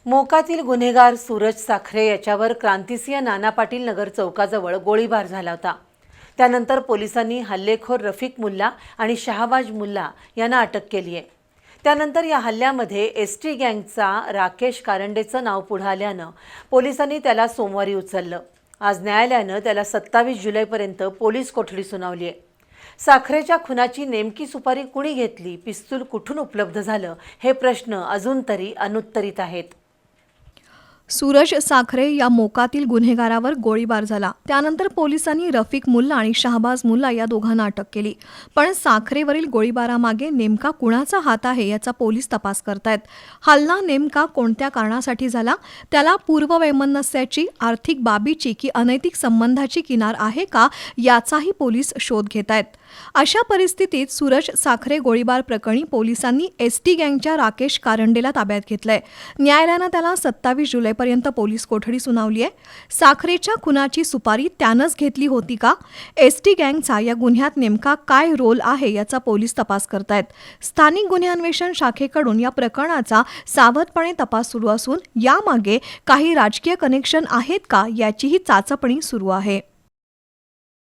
मोकातील गुन्हेगार सूरज साखरे याच्यावर क्रांतिसिंह नाना पाटील नगर चौकाजवळ गोळीबार झाला होता। त्यानंतर पोलिसांनी हल्लेखोर रफिक मुल्ला आणि शहाबाज मुल्ला यांना अटक केली आहे। त्यानंतर या हल्ल्यामध्ये एसटी गँगचा राकेश कारंडेचं नाव पुढे आल्यानं पोलिसांनी त्याला सोमवारी उचललं। आज न्यायालयानं त्याला 27 जुलैपर्यंत पोलीस कोठडी सुनावली आहे। साखरेच्या खुनाची नेमकी सुपारी कुणी घेतली, पिस्तूल कुठून उपलब्ध झालं, हे प्रश्न अजून तरी अनुत्तरित आहेत। सूरज साखरे या मोकातील गुन्हेगारावर गोळीबार झाला। त्यानंतर पोलिसांनी रफिक मुल्ला आणि शहाबाज मुल्ला या दोघांना अटक केली। पण साखरेवरील गोळीबारामागे नेमका कुणाचा हात आहे याचा पोलीस तपास करतायत। हल्ला नेमका कोणत्या कारणासाठी झाला, त्याला पूर्ववैमनस्याची, आर्थिक बाबीची की अनैतिक संबंधाची किनार आहे का, याचाही पोलीस शोध घेतायत। अशा परिस्थितीत सूरज साखरे गोळीबार प्रकरणी पोलिसांनी एसटी गँगच्या राकेश कारंडेला ताब्यात घेतलंय। न्यायालयानं त्याला 27 जुलैपर्यंत पोलीस कोठडी सुनावली आहे। साखरेच्या खुनाची सुपारी त्यानंच घेतली होती का, एसटी गँगचा या गुन्ह्यात नेमका काय रोल आहे याचा पोलीस तपास करतायत। स्थानिक गुन्हे अन्वेषण शाखेकडून या प्रकरणाचा सावधपणे तपास सुरू असून यामागे काही राजकीय कनेक्शन आहेत का याचीही चाचपणी सुरू आहे।